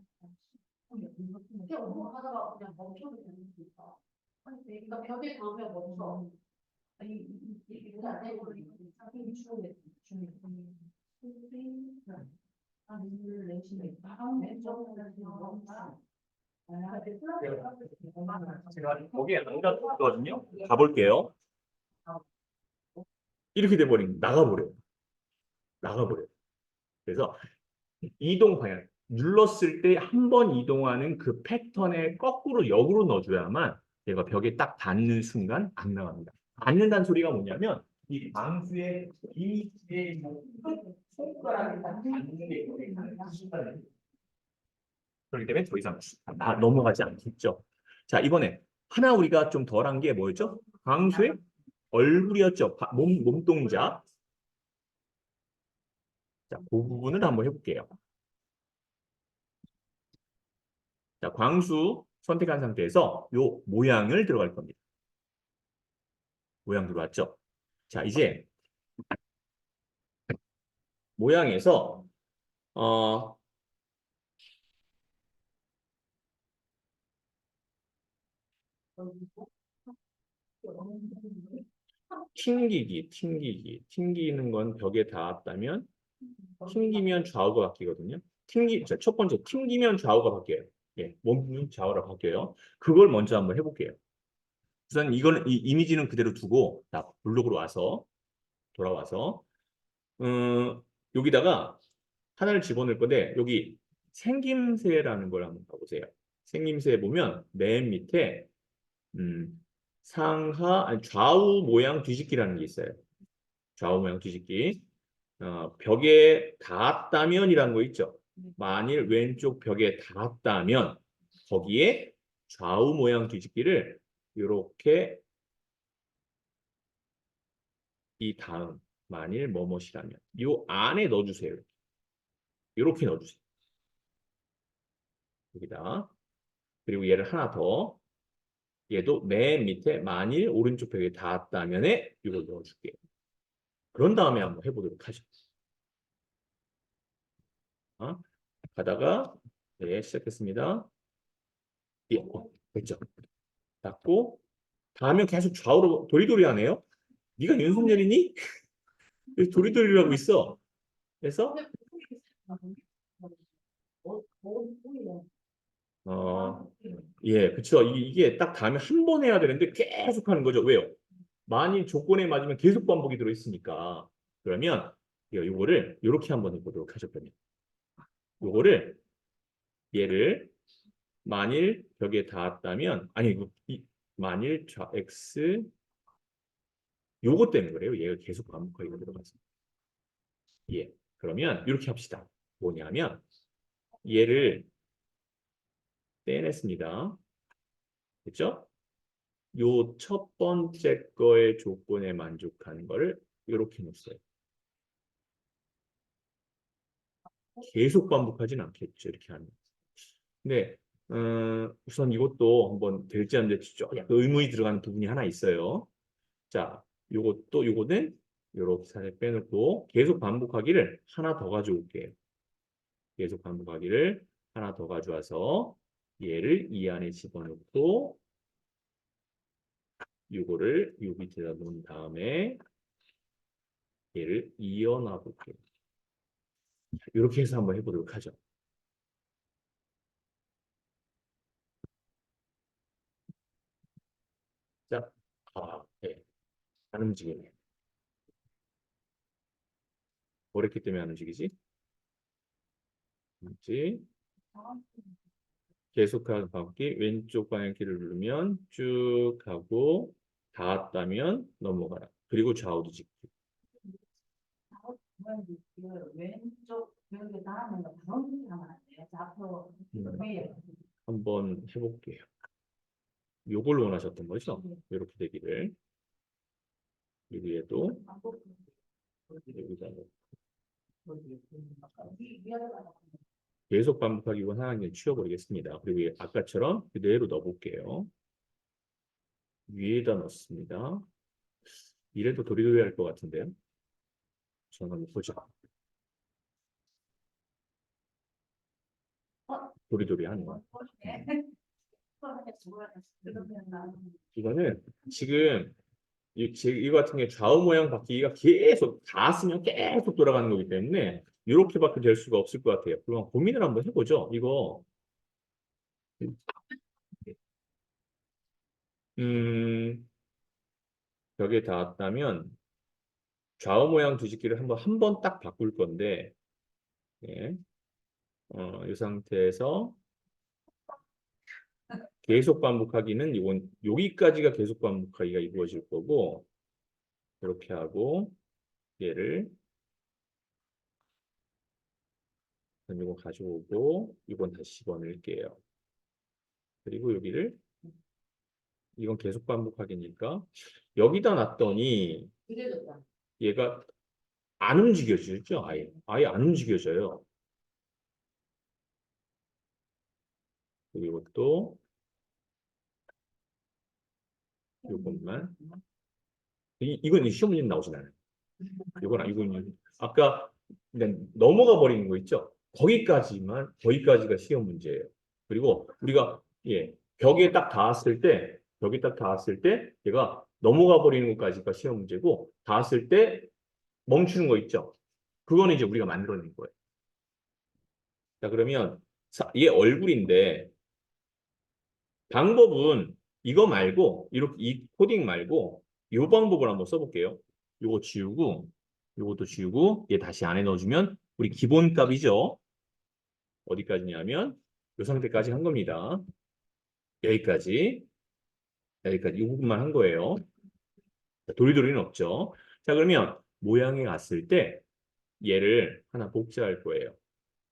이게 업무하다가 그냥 멈춰도 되는 게 있어. 그러니까 벽에 닿으면 멈춰. 아니 이거 안 되고 이게 추억에 중요해. 아, 눈을 내쉬면 다음 왼쪽으로 멈춰. 제가 거기에 안 갔거든요. 가볼게요. 이렇게 돼버리면 나가버려요. 나가버려요. 그래서 이동 방향. 눌렀을 때 한 번 이동하는 그 패턴에 거꾸로 역으로 넣어줘야만 얘가 벽에 딱 닿는 순간 안 나갑니다. 닿는다는 소리가 뭐냐면 이 방수의 이미지의 손가락이 딱 닿는 게 그 순간에 그렇기 때문에 더 이상 넘어가지 않겠죠. 자, 이번에 하나 우리가 좀 덜한 게 뭐였죠? 광수의 얼굴이었죠. 몸동작. 자, 그 부분을 한번 해볼게요. 자, 광수 선택한 상태에서 요 모양을 들어갈 겁니다. 모양 들어왔죠? 자, 이제 모양에서 어, 튕기는 건 벽에 닿았다면 튕기면 좌우가 바뀌거든요. 자, 첫 번째 튕기면 좌우가 바뀌어요. 예, 몸 좌우로 바뀌어요. 그걸 먼저 한번 해볼게요. 우선 이거는 이 이미지는 그대로 두고 자, 블록으로 와서 돌아와서 여기다가 하나를 집어넣을 건데 여기 생김새라는 걸 한번 봐보세요. 생김새 보면 맨 밑에 상하 아니, 좌우 모양 뒤집기라는 게 있어요. 좌우 모양 뒤집기. 벽에 닿았다면이라는 거 있죠. 만일 왼쪽 벽에 닿았다면 거기에 좌우 모양 뒤집기를 이렇게 이 다음 만일 뭐뭇이라면 이 안에 넣어주세요. 이렇게 넣어주세요. 여기다. 그리고 얘를 하나 더. 얘도 맨 밑에 만일 오른쪽 벽에 닿았다면에 이걸 넣어줄게요. 그런 다음에 한번 해보도록 하죠. 어? 가다가 네, 시작했습니다. 예, 됐죠. 닫고 다음에 계속 좌우로 도리도리 하네요. 네가 윤석열이니? 왜 도리도리라고 있어. 그래서 어, 예, 그쵸. 이게 딱 다음에 한 번 해야 되는데 계속 하는 거죠. 왜요? 만일 조건에 맞으면 계속 반복이 들어있으니까. 그러면 요거를 이렇게 한번 해보도록 하죠. 그러면 요거를 얘를 만일 벽에 닿았다면 아니 만일 x 요거 때문에 그래요. 얘가 계속 반복하기가 들어가서. 예. 그러면 이렇게 합시다. 뭐냐면 얘를 떼냈습니다. 됐죠? 요 첫 번째 거의 조건에 만족하는 거를 이렇게 놓았어요. 계속 반복하진 않겠죠. 이렇게 하면. 근데 우선 이것도 한번 될지 안 될지 좀 약간 의문이 들어가는 부분이 하나 있어요. 자, 요거는 이렇게 살짝 빼놓고 계속 반복하기를 하나 더 가져올게요. 계속 반복하기를 하나 더 가져와서 얘를 이 안에 집어넣고 요거를 요 밑에다 놓은 다음에 얘를 이어놔 볼게요. 이렇게 해서 한번 해보도록 하죠. 자, 네. 안 움직이네. 뭐랬기 때문에 안 움직이지? 뭐지? 계속하는 바퀴 왼쪽 방향키를 누르면 쭉 하고 닿았다면 넘어가라. 그리고 좌우 뒤집기. 왼쪽 여기 닿으면 바로 하면 안 돼요. 앞으로 왜 한번 해볼게요. 요걸 원하셨던 거죠? 이렇게 되기를. 여기에도 여기다 계속 반복하기 원하는 게 치워버리겠습니다. 그리고 아까처럼 그대로 넣어볼게요. 위에다 넣습니다. 이래도 도리도리 할 것 같은데요. 저는 한번 보죠. 도리도리 하는 거. 이거는 지금 이거 같은 게 좌우 모양 바뀌기가 계속 닿았으면 계속 돌아가는 거기 때문에 이렇게밖에 될 수가 없을 것 같아요. 그럼 고민을 한번 해보죠. 이거 음 벽에 닿았다면 좌우 모양 뒤집기를 한 번 딱 바꿀 건데, 예. 이 상태에서 계속 반복하기는 이건 여기까지가 계속 반복하기가 이루어질 거고, 이렇게 하고 얘를 이거 가져오고 이건 다시 집어넣을게요. 그리고 여기를 이건 계속 반복하기니까 여기다 놨더니 이래졌다. 얘가 안 움직여지죠. 아예 안 움직여져요. 그리고 또 이것만 이건 시험 문제 나오진 않아요. 이건 아까 그냥 넘어가 버리는 거 있죠. 거기까지가 시험 문제예요. 그리고 우리가 벽에 딱 닿았을 때 얘가 넘어가 버리는 것까지가 시험 문제고 닿았을 때 멈추는 거 있죠. 그거는 이제 우리가 만들어낸 거예요. 자, 그러면 얘 얼굴인데 방법은 이거 말고 이렇게 이 코딩 말고 이 방법을 한번 써볼게요. 요거 지우고 요것도 지우고 얘 다시 안에 넣어주면 우리 기본값이죠. 어디까지냐면 이 상태까지 한 겁니다. 여기까지 이 부분만 한 거예요. 자, 도리도리는 없죠. 자, 그러면 모양에 갔을 때 얘를 하나 복제할 거예요.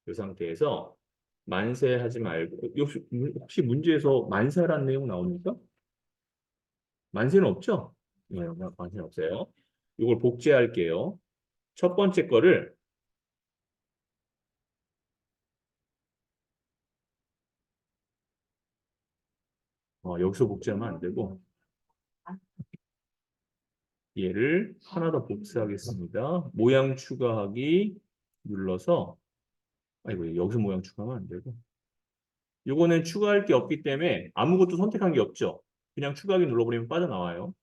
이 상태에서 만세하지 말고 혹시 문제에서 만세라는 내용 나옵니까? 만세는 없죠? 네, 만세는 없어요. 이걸 복제할게요. 첫 번째 거를 여기서 복제하면 안 되고 얘를 하나 더 복사하겠습니다. 모양 추가하기 눌러서 아이고 여기서 모양 추가하면 안 되고 이거는 추가할 게 없기 때문에 아무것도 선택한 게 없죠. 그냥 추가하기 눌러버리면 빠져나와요.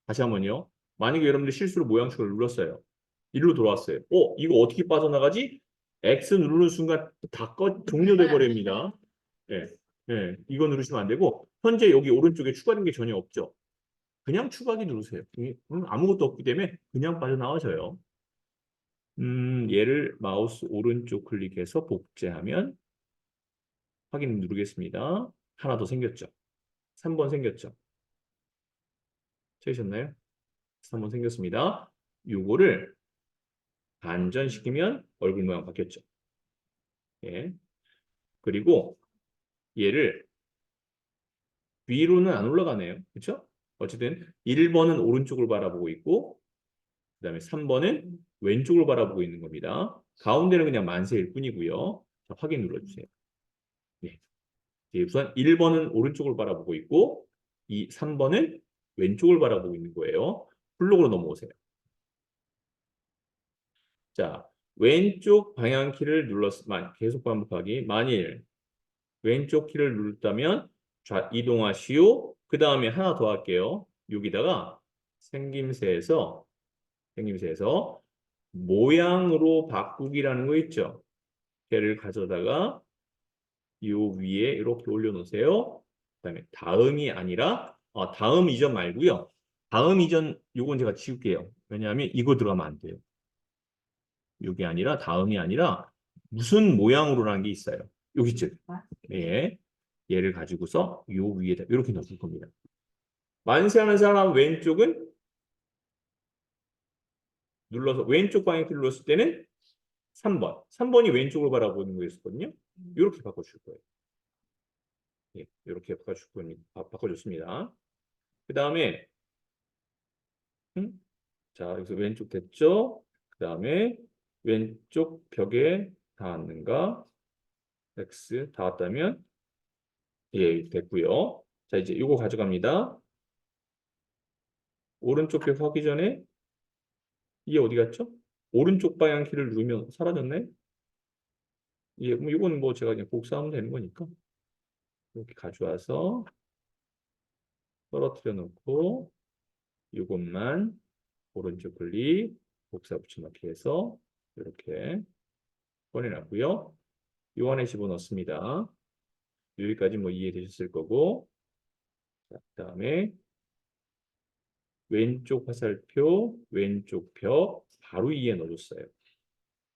다시 한번요. 만약에 여러분들 실수로 모양 추가를 눌렀어요. 일로 돌아왔어요. 이거 어떻게 빠져나가지? X 누르는 순간 종료돼 버립니다. 예, 이거 누르시면 안 되고 현재 여기 오른쪽에 추가된 게 전혀 없죠. 그냥 추가하기 누르세요. 아무것도 없기 때문에 그냥 빠져나와져요. 얘를 마우스 오른쪽 클릭해서 복제하면 확인 누르겠습니다. 하나 더 생겼죠. 3번 생겼죠. 찾으셨나요? 3번 생겼습니다. 요거를 반전시키면 얼굴 모양 바뀌었죠. 예. 그리고 얘를 위로는 안 올라가네요. 그렇죠? 어쨌든 1번은 오른쪽을 바라보고 있고 그다음에 3번은 왼쪽을 바라보고 있는 겁니다. 가운데는 그냥 만세일 뿐이고요. 자, 확인 눌러주세요. 예. 우선 1번은 오른쪽을 바라보고 있고 3번은 왼쪽을 바라보고 있는 거예요. 블록으로 넘어오세요. 자, 왼쪽 방향키를 계속 반복하기. 만일 왼쪽 키를 누르다면 이동하시오. 그 다음에 하나 더 할게요. 여기다가 생김새에서 모양으로 바꾸기라는 거 있죠. 걔를 가져다가 요 위에 이렇게 올려놓으세요. 그다음에 다음이 아니라 다음 이전 말고요. 다음 이전 요건 제가 지울게요. 왜냐하면 이거 들어가면 안 돼요. 요게 아니라 다음이 아니라 무슨 모양으로라는 게 있어요. 여기 있죠. 예. 얘를 가지고서 요 위에다 이렇게 넣을 겁니다. 만세하는 사람 왼쪽은 눌러서 왼쪽 방향키 눌렀을 때는 3번. 3번이 왼쪽을 바라보는 거였거든요. 이렇게 바꿔줄 거예요. 예, 이렇게 바꿔줬습니다. 그 다음에 자 여기서 왼쪽 됐죠? 그 다음에 왼쪽 벽에 닿았는가? X 닿았다면 예 됐고요. 자 이제 이거 가져갑니다. 오른쪽 벽 하기 전에 이게 어디 갔죠? 오른쪽 방향 키를 누르면 사라졌네? 예, 이건 뭐 제가 그냥 복사하면 되는 거니까 이렇게 가져와서 떨어뜨려 놓고 이것만 오른쪽 클릭 복사 붙여넣기 해서 이렇게 꺼내놨고요. 요 안에 집어넣습니다. 여기까지 뭐 이해되셨을 거고 자, 그다음에 왼쪽 화살표, 왼쪽 벽 바로 위에 넣어줬어요.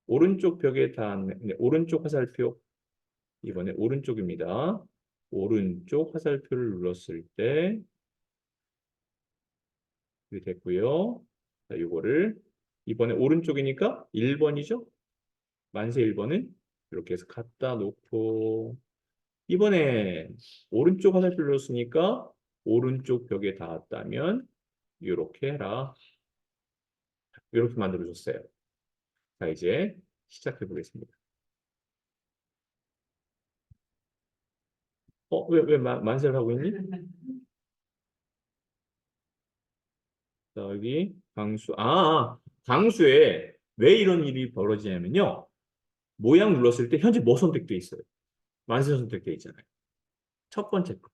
오른쪽 벽에 닿는 오른쪽 화살표 이번에 오른쪽입니다. 오른쪽 화살표를 눌렀을 때 이렇게 됐고요. 자, 이거를 이번에 오른쪽이니까 1번이죠. 만세 1번은 이렇게 해서 갖다 놓고 이번에 오른쪽 화살표를 눌렀으니까 오른쪽 벽에 닿았다면 이렇게 해라. 이렇게 만들어줬어요. 자, 이제 시작해 보겠습니다. 왜 만세를 하고 있니? 자, 여기 강수에 왜 이런 일이 벌어지냐면요. 모양 눌렀을 때 현재 뭐 선택돼 있어요? 만세 선택돼 있잖아요. 첫 번째 거.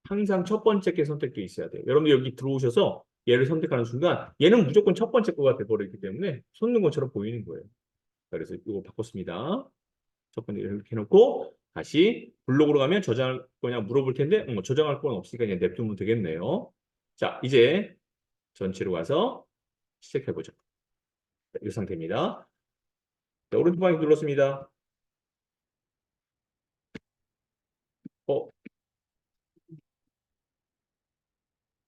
항상 첫 번째 게 선택돼 있어야 돼요. 여러분들 여기 들어오셔서 얘를 선택하는 순간 얘는 무조건 첫 번째 거가 돼버리기 때문에 솟는 것처럼 보이는 거예요. 그래서 이거 바꿨습니다. 첫 번째 이렇게 해놓고 다시 블록으로 가면 저장할 거냐 물어볼 텐데 저장할 건 없으니까 그냥 냅두면 되겠네요. 자, 이제 전체로 가서 시작해보죠. 자, 이 상태입니다. 자, 오른쪽 방향 눌렀습니다. 어,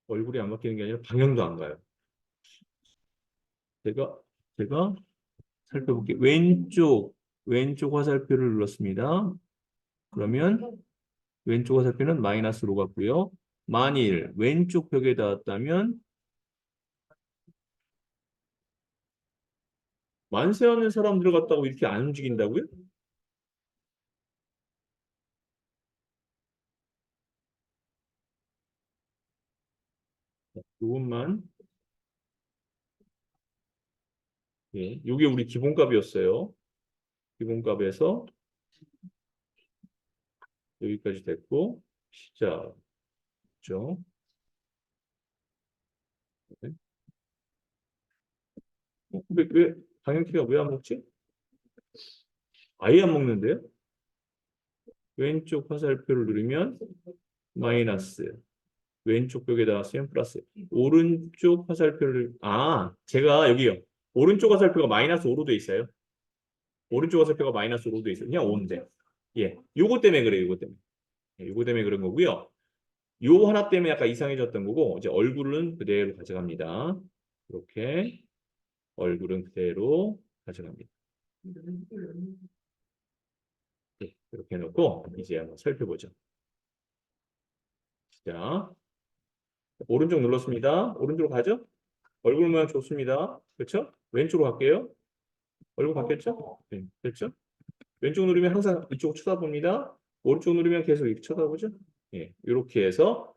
얼굴이 안 바뀌는 게 아니라 방향도 안 가요. 제가 살펴볼게요. 왼쪽 화살표를 눌렀습니다. 그러면 왼쪽 화살표는 마이너스로 갔고요. 만일 왼쪽 벽에 닿았다면 만세하는 사람들 같다고 이렇게 안 움직인다고요? 이것만 예, 이게 우리 기본값이었어요. 기본값에서 여기까지 됐고 시작죠. 네. 왜 방향키가 왜 안 먹지? 아예 안 먹는데요? 왼쪽 화살표를 누르면 마이너스, 왼쪽 벽에다 쓰면 플러스. 오른쪽 화살표를 제가 여기요. 오른쪽 화살표가 마이너스 5로 돼 있어요. 오른쪽 화살표가 마이너스 5로 돼 있어요. 그냥 5인데. 예, 요거 때문에 그래요. 요거 때문에. 예, 요거 때문에 그런 거고요. 요 하나 때문에 약간 이상해졌던 거고 이제 얼굴은 그대로 가져갑니다. 이렇게 얼굴은 그대로 가져갑니다. 네, 이렇게 해놓고 이제 한번 살펴보죠. 자, 오른쪽 눌렀습니다. 오른쪽으로 가죠? 얼굴 모양 좋습니다. 그렇죠? 왼쪽으로 갈게요. 얼굴 바뀌었죠? 네, 됐죠? 왼쪽 누르면 항상 이쪽 쳐다봅니다. 오른쪽 누르면 계속 이렇게 쳐다보죠? 예, 이렇게 해서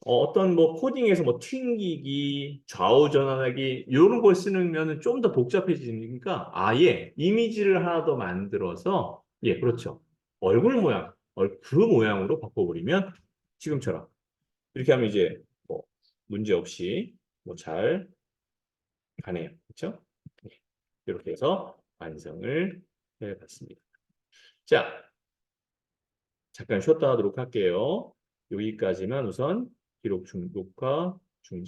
어떤 뭐 코딩에서 뭐 튕기기, 좌우 전환하기 이런 걸 쓰면은 좀 더 복잡해지니까 아예 이미지를 하나 더 만들어서 예, 그렇죠. 얼굴 모양, 그 모양으로 바꿔버리면 지금처럼 이렇게 하면 이제 뭐 문제 없이 뭐 잘 가네요. 그렇죠? 예, 이렇게 해서 완성을 해봤습니다. 자, 잠깐 쉬었다 하도록 할게요. 여기까지만 우선 기록 중독화 중지